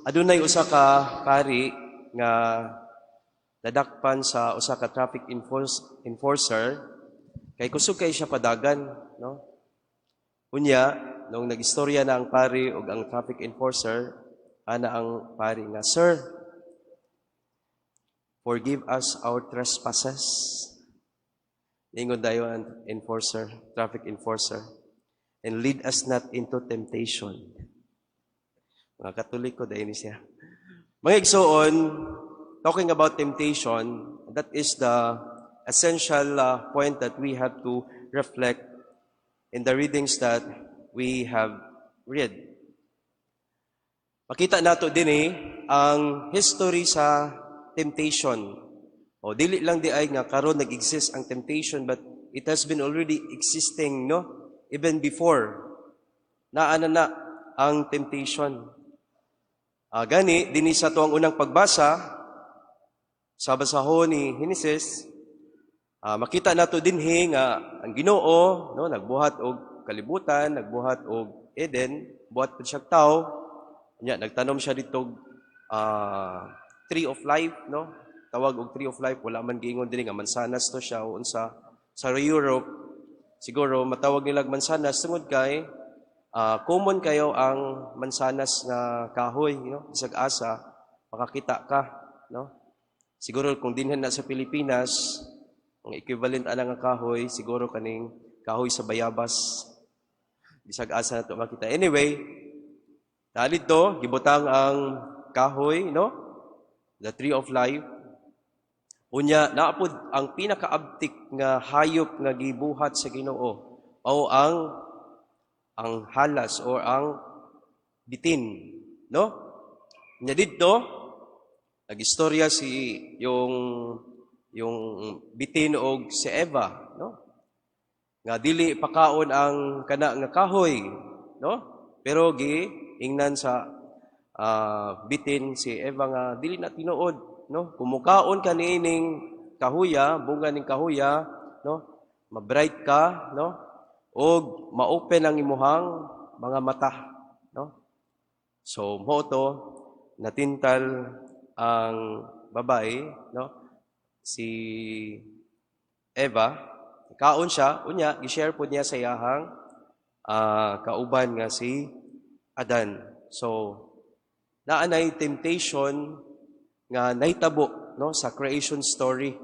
Adunay usa ka pari nga nadakpan sa usa ka traffic enforcer kay kusog kay siya padagan, no? Unya, nung nagistorya na ang pari ug ang traffic enforcer, ana ang pari nga, "Sir, forgive us our trespasses." Ingon dayon ang enforcer, traffic enforcer, "and lead us not into temptation." Mga Katoliko dahil ni siya. Mga igsoon, talking about temptation, that is the essential point that we have to reflect in the readings that we have read. Makita nato din ang history sa temptation. O dili lang di ay nga karon nag-exist ang temptation, but it has been already existing, no? Even before. Naana na ang temptation. Gani, dinhi sa tuang unang pagbasa, sa basahon ni Genesis, makita nato dinhi nga ang Ginoo, no, nagbuhat og kalibutan, nagbuhat og Eden, buhat pud siya tao, nya nagtanom siya dito tree of life, no? Tawag og tree of life, wala man giingon dinhi nga mansanas to siya o unsa. Sa Europe, siguro matawag nila mansanas tungod kay common kayo ang mansanas nga kahoy, no? Isag asa makakita ka, no? Siguro kung dinhan na sa Pilipinas, ang equivalent ana nga kahoy, siguro kaning kahoy sa bayabas. Bisag asa na to makita. Anyway, dito gibutang ang kahoy, no? The tree of life. Unya naapod ang pinakaabtik nga hayop nga gibuhat sa Ginoo o ang halas or ang bitin, no? Unya dito nagistorya yung bitin og si Eva, no? Nga dili pakaon ang kana nga kahoy, no? Pero giingnan sa bitin si Eva nga dili na tinuod, no? Kumukaon ka niining kahuya, bunga ning kahuya, no? Ma-bright ka, no? Og ma-open ang imuhang mga mata, no? So mo to natintal ang babae, no? Si Eva, kaon siya, unya gi-share pud niya sa iyahang kauban nga si Adan. So naanay temptation nga nahitabo, no, sa creation story.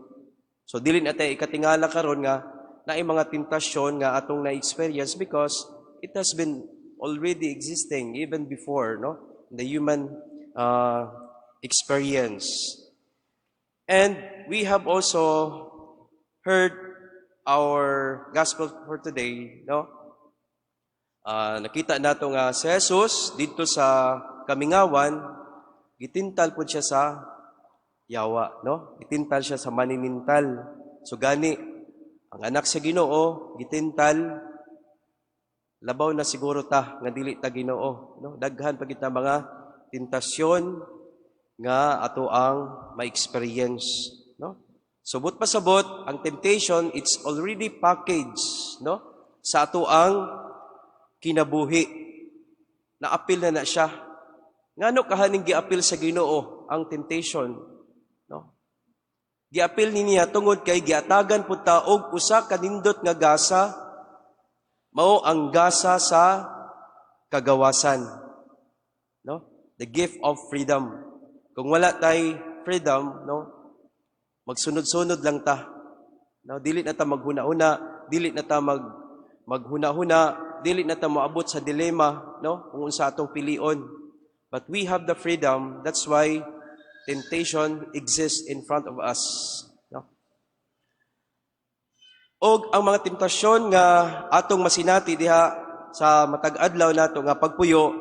So dili natin ikatingala karon nga naay mga tentasyon nga atong na-experience because it has been already existing even before, no, the human experience. And we have also heard our gospel for today, no? Nakita nato nga si Jesus dito sa Kamingawan, gitintal po siya sa yawa, no? Gitintal siya sa manimintal. So gani, ang anak sa Ginoo, gitintal, labaw na siguro ta, nga dili ta Ginoo, no? Daghan pa kita mga tentasyon nga ato ang ma-experience, no? Subot pa sabot, ang temptation, it's already packaged, no? Sa ato ang kinabuhi. Na-apil na siya. Ngano kahaning gi-apil sa Ginoo ang temptation, no? Gi-apil niya tungod kay giatagan pud ta og usa ka nindot nga gasa, mao ang gasa sa kagawasan, no? The gift of freedom. Kung wala tay freedom, no, magsunod-sunod lang ta. No, dili na ta maghuna-huna, dili na ta maghuna-huna, dili na ta moabot sa dilema, no, kung unsa atong pilion. But we have the freedom, that's why temptation exists in front of us, no? Og ang mga temptasyon nga atong masinati diha sa matag adlaw nato nga pagpuyo,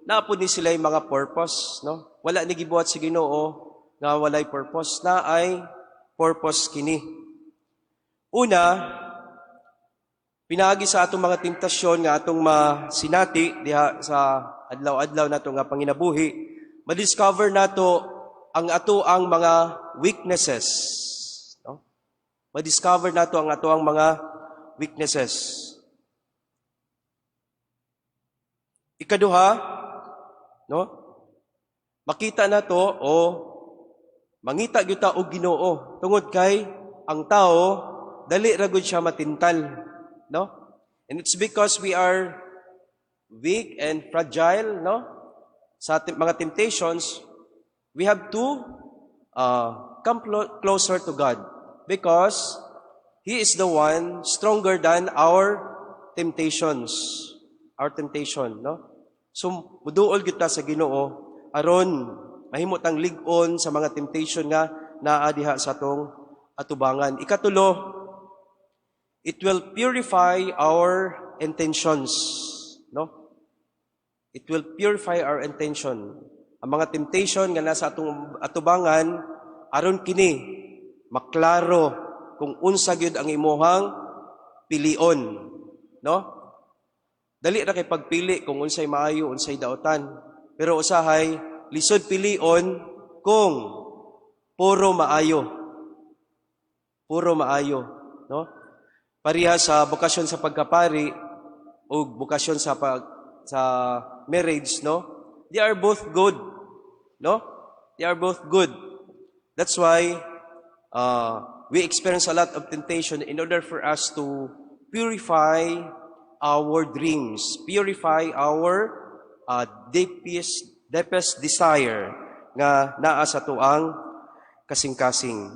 naapod ni sila yung mga purpose, no? Wala ni gibuhat si Ginoo nga walay purpose, na ay purpose kini. Una, pinaagi sa atong mga temptasyon nga atong masinati diha sa adlaw-adlaw nato nga panginabuhi, ma-discover nato ang ato ang mga weaknesses, no? Ma-discover nato ang ato ang mga weaknesses. Ikaduha, no? makita na to o mangita gyud ta og Ginoo tungod kay ang tao dali ra gud siya matintal, no? And it's because we are weak and fragile, no? Sa mga temptations, we have to come closer to God because He is the one stronger than our temptations, our temptation, no? So, muduol kita sa Ginoo aron mahimo tang lig-on sa mga temptation nga naa diha sa atong atubangan. Ikatulo, it will purify our intentions, no? It will purify our intention. Ang mga temptation nga nasa atong atubangan aron kini maklaro kung unsa gyud ang imuhang pilion, no? Dali ra kay pagpili kung unsay maayo, unsay daotan. Pero usahay lisod pilion kung puro maayo. Puro maayo, no? Pareha sa bukasyon sa pagkapari o bukasyon sa marriage, no? They are both good, no? They are both good. That's why we experience a lot of temptation in order for us to purify our dreams, purify our deepest desire nga naa sa tuang kasing-kasing.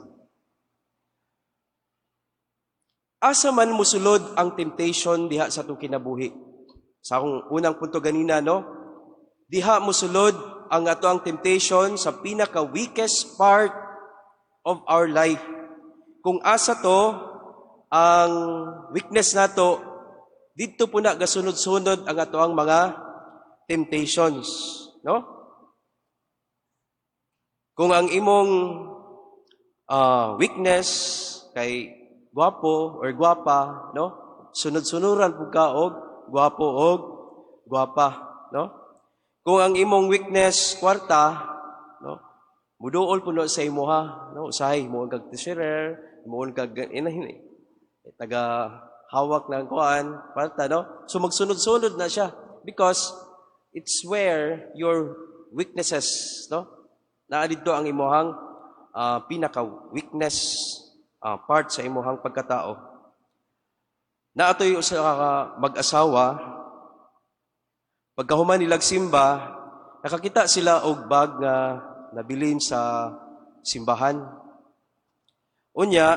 Asa man musulod ang temptation diha sa itong kinabuhi. Sa akong unang punto ganina, no? Diha musulod ang ato ang temptation sa pinaka-weakest part of our life. Kung asa to, ang weakness nato, dito po na gasunod-sunod ang ato ang mga temptations, no? Kung ang imong weakness kay gwapo or gwapa, no? Sunod-sunuran pud ka og gwapo og gwapa, no? Kung ang imong weakness kwarta, no? Muduol puno sa imuha, no? Usahay mo kag treasurer, mo kag inahin taga hawak ng kuan, kwarta, no? So magsunod-sunod na siya because it's where your weaknesses, no? Naa didto ang imuhang pinaka-weakness part sa imuhang pagkatao. Naatoy usa ka mag-asawa, pagkahuman nilag simba, nakakita sila og bag nga nabilin sa simbahan. Unya,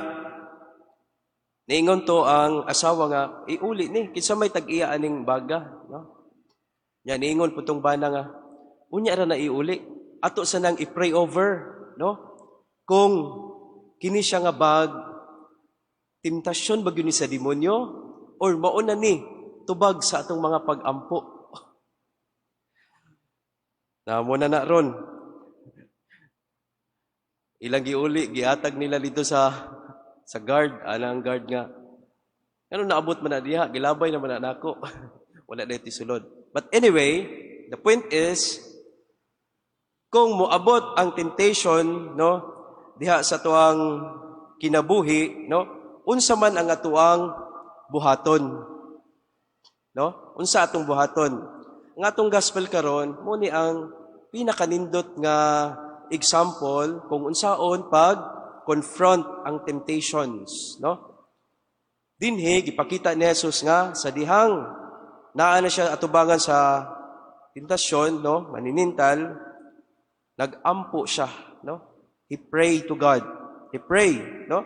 niingon to ang asawa nga, iuli ni, kinsa may tag-iya aning baga, no? Yan, niingon po tong bana nga, unya ra na iuli, ato sa nang i-pray over, no? Kung kini siya nga bag, temptasyon ba yun sa demonyo, or mauna ni, tubag sa atong mga pag-ampo. Na muna na ron. Ilang giuli, giatag nila dito sa guard, anang guard nga. Ano naabot man na diha, gilabay naman na nako. Wala na iti sulod. But anyway, the point is, kung moabot ang temptation, no, diha sa tuang kinabuhi, no, unsa man ang atuang buhaton. No? Unsa atong buhaton? Ang atong gospel karon mo ni ang pinakanindot nga example kung unsaon pag confront ang temptations, no? Dinhi gipakita ni Jesus nga sa dihang naa na siya atubangan sa tentasyon, no? Maninintal, nagampo siya, no? He prayed to God. He prayed, no?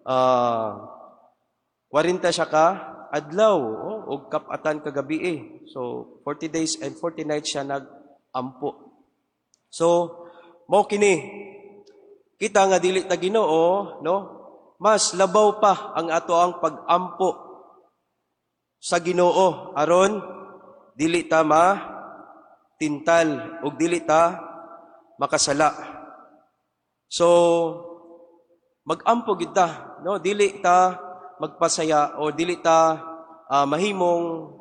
40 siya ka adlaw, og kapatan kagabi eh. So 40 days and 40 nights siya nagampo. So mao kini kita nga dili ta Ginoo, no? Mas labaw pa ang ato ang pag-ampo sa Ginoo aron dili ta tintal ug dili ta makasala. So mag-ampo gid ta, no? Dili ta magpasaya o dili ta mahimong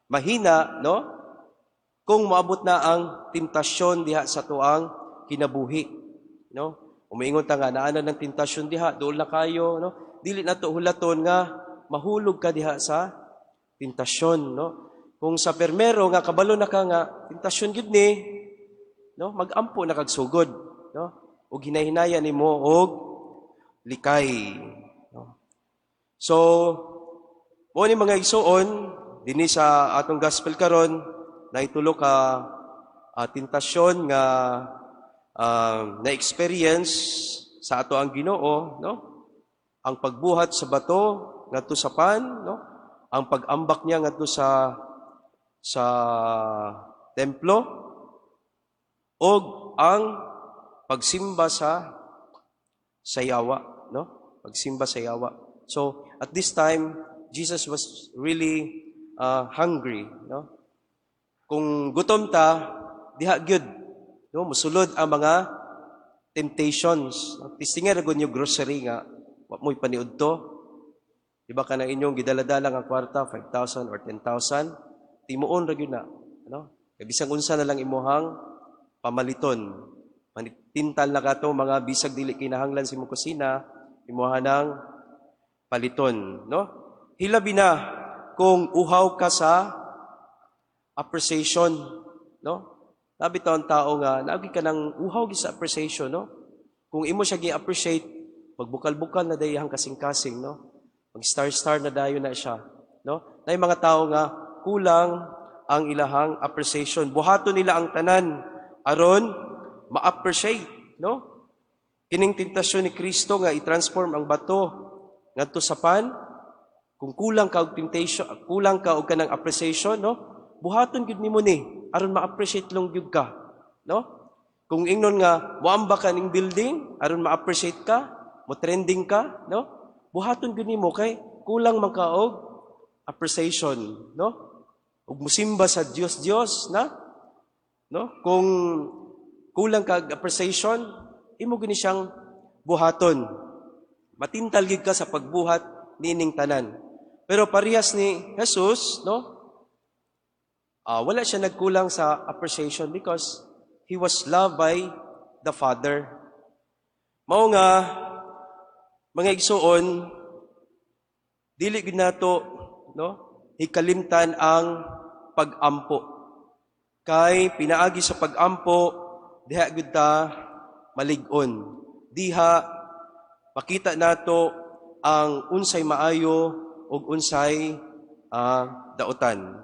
mahina, no? Kung maabot na ang temptasyon diha sa tuang kinabuhi, no? Umiingon ta nga naa na ng temptasyon diha, duol na kayo, no? Dili na to hulaton nga mahulog ka diha sa temptasyon, no? Kung sa permero nga kabalo na ka nga tentasyon gid ni, no, magampo na kag sugod, no? Ug hinahinaya nimo og likay, no? So, mo ni mga igsoon dinhi sa atong gospel karon naitulo ka tentasyon nga na-experience sa ato ang Ginoo, no? Ang pagbuhat sa bato ngadto sa pan, no? Ang pag-ambak niya ngadto sa templo og ang pagsimba sa yawa, no? Pagsimba sa yawa. So, at this time, Jesus was really hungry, no? Kung gutom ta, diha gyud, no? Musulod ang mga temptations. Tistinga ra gud yung grocery nga wa mo'y paniudto. Diba ka na inyong gidala-dala nga kwarta 5,000 or 10,000? Timuon ra gyud na, ano? Kay bisag unsa na lang imuhang pamaliton. Tintal na kato mga bisag dili kinahanglan sa imong kusina, imuha nang paliton, no? Hilabi na kung uhaw ka sa appreciation, no? Labi to ang tao nga naagi ka nang uhaw sa appreciation, no? Kung imo siya gi-appreciate, pagbukal-bukal na dayang kasing-kasing, no? Mag-star-star na dayon na siya, no? Nay mga tao nga kulang ang ilahang appreciation. Buhaton nila ang tanan aron ma-appreciate, no? Kining tentasyon ni Kristo nga i-transform ang bato ngadto sa pan. Kung kulang ka og temptation, kulang ka og kanang appreciation, no? Buhaton gyud nimo ni aron ma-appreciate long gyud ka, no? Kung ingnon nga moamba ka ning building aron ma-appreciate ka, mo trending ka, no? Buhaton gyud nimo kay kulang man ka og appreciation, no? Ug musimba sa Dios na, no? Kung kulang kag appreciation, imo gini siyang buhaton. Matintal gid ka sa pagbuhat nining tanan. Pero parehas ni Jesus, no? Wala siya nagkulang sa appreciation because he was loved by the Father. Mao nga mga igsoon, dili gid nato, no? Hikalimtan ang pag-ampo. Kay pinaagi sa pag-ampo, diha gyud ta malig-on. Diha makita nato ang unsay maayo ug unsay dautan.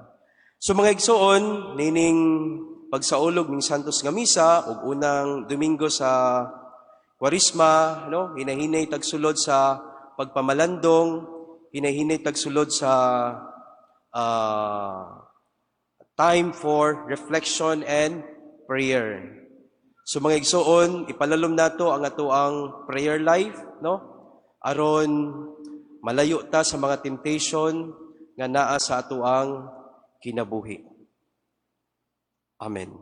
So mga igsoon, nining pagsaulog ning Santos nga Misa ug unang Domingo sa Kwaresma, no? Hinahinay tagsulod sa pagpamalandong, hinahinay tagsulod sa time for reflection and prayer. So mga igsoon, ipalalom nato ang atoang prayer life, no? Aron malayo ta sa mga temptation nga naa sa atoang kinabuhi. Amen.